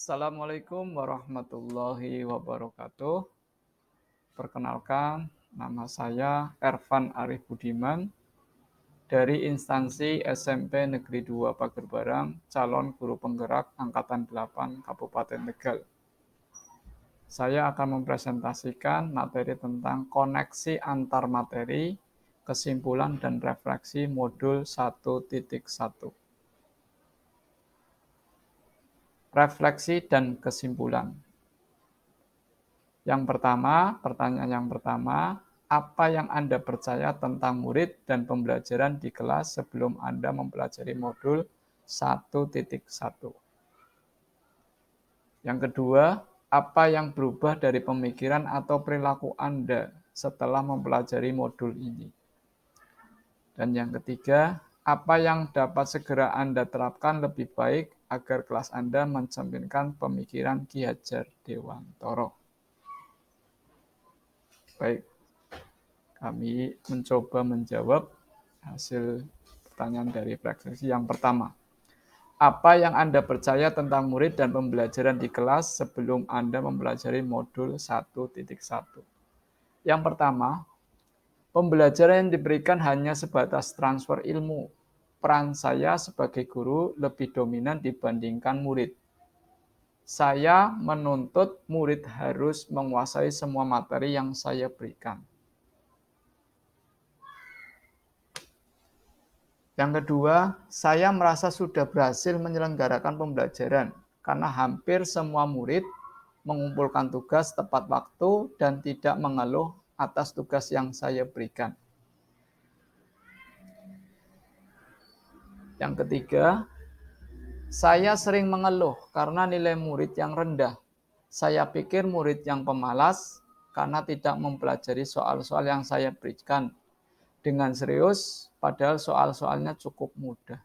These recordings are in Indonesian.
Assalamualaikum warahmatullahi wabarakatuh. Perkenalkan, nama saya Ervan Arif Budiman dari instansi SMP Negeri 2 Pager Barang, calon guru penggerak Angkatan 8 Kabupaten Tegal. Saya akan mempresentasikan materi tentang koneksi antar materi, kesimpulan dan refleksi modul 1.1. Refleksi dan kesimpulan. Pertanyaan yang pertama, apa yang Anda percaya tentang murid dan pembelajaran di kelas sebelum Anda mempelajari modul 1.1? Yang kedua, apa yang berubah dari pemikiran atau perilaku Anda setelah mempelajari modul ini? Dan yang ketiga, apa yang dapat segera Anda terapkan lebih baik agar kelas Anda mencerminkan pemikiran Ki Hajar Dewantoro? Baik, kami mencoba menjawab hasil pertanyaan dari refleksi yang pertama. Apa yang Anda percaya tentang murid dan pembelajaran di kelas sebelum Anda mempelajari modul 1.1? Yang pertama, pembelajaran yang diberikan hanya sebatas transfer ilmu. Peran saya sebagai guru lebih dominan dibandingkan murid. Saya menuntut murid harus menguasai semua materi yang saya berikan. Yang kedua, saya merasa sudah berhasil menyelenggarakan pembelajaran karena hampir semua murid mengumpulkan tugas tepat waktu dan tidak mengeluh atas tugas yang saya berikan. Yang ketiga, saya sering mengeluh karena nilai murid yang rendah. Saya pikir murid yang pemalas karena tidak mempelajari soal-soal yang saya berikan dengan serius, padahal soal-soalnya cukup mudah.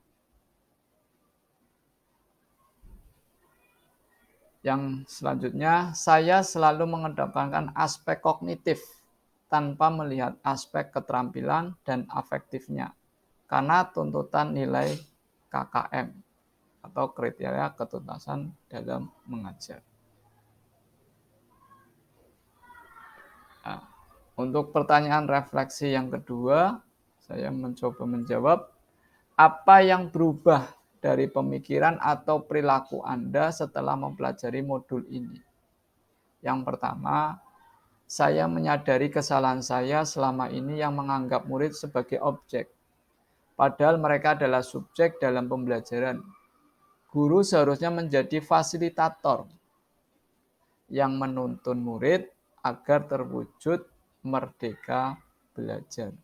Yang selanjutnya, saya selalu mengedepankan aspek kognitif tanpa melihat aspek keterampilan dan afektifnya, karena tuntutan nilai KKM atau kriteria ketuntasan dalam mengajar. Nah, untuk pertanyaan refleksi yang kedua, saya mencoba menjawab, apa yang berubah dari pemikiran atau perilaku Anda setelah mempelajari modul ini? Yang pertama, saya menyadari kesalahan saya selama ini yang menganggap murid sebagai objek, padahal mereka adalah subjek dalam pembelajaran. Guru seharusnya menjadi fasilitator yang menuntun murid agar terwujud merdeka belajar.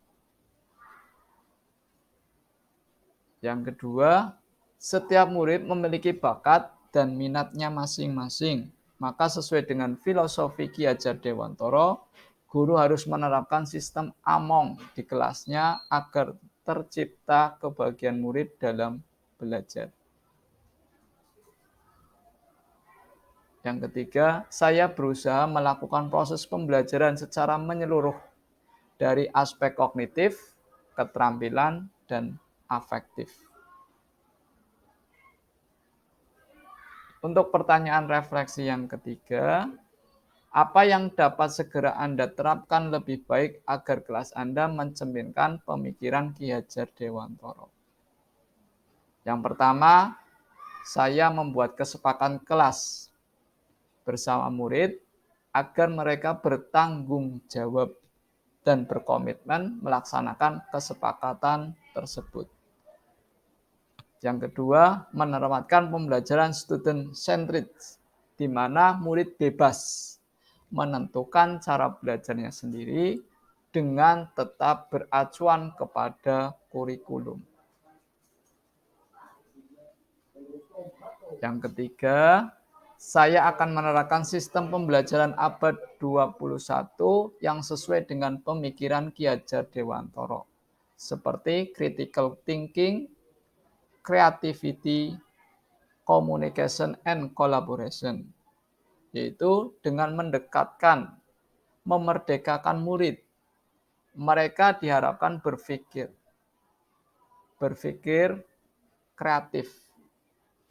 Yang kedua, setiap murid memiliki bakat dan minatnya masing-masing. Maka sesuai dengan filosofi Ki Hajar Dewantoro, guru harus menerapkan sistem among di kelasnya agar tercipta kebahagiaan murid dalam belajar. Yang ketiga, saya berusaha melakukan proses pembelajaran secara menyeluruh dari aspek kognitif, keterampilan, dan afektif. Untuk pertanyaan refleksi yang ketiga, apa yang dapat segera Anda terapkan lebih baik agar kelas Anda mencerminkan pemikiran Ki Hajar Dewantoro? Yang pertama, saya membuat kesepakatan kelas bersama murid agar mereka bertanggung jawab dan berkomitmen melaksanakan kesepakatan tersebut. Yang kedua, menerapkan pembelajaran student-centered, di mana murid bebas menentukan cara belajarnya sendiri dengan tetap beracuan kepada kurikulum. Yang ketiga, saya akan menerapkan sistem pembelajaran abad 21 yang sesuai dengan pemikiran Ki Hajar Dewantoro, seperti critical thinking, creativity, communication, and collaboration, yaitu dengan mendekatkan, memerdekakan murid. Mereka diharapkan berpikir kreatif,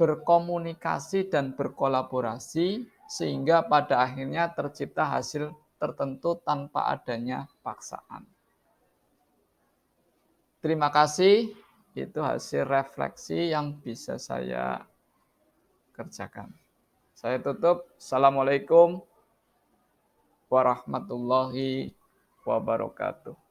berkomunikasi dan berkolaborasi sehingga pada akhirnya tercipta hasil tertentu tanpa adanya paksaan. Terima kasih, itu hasil refleksi yang bisa saya kerjakan. Saya tutup. Assalamualaikum warahmatullahi wabarakatuh.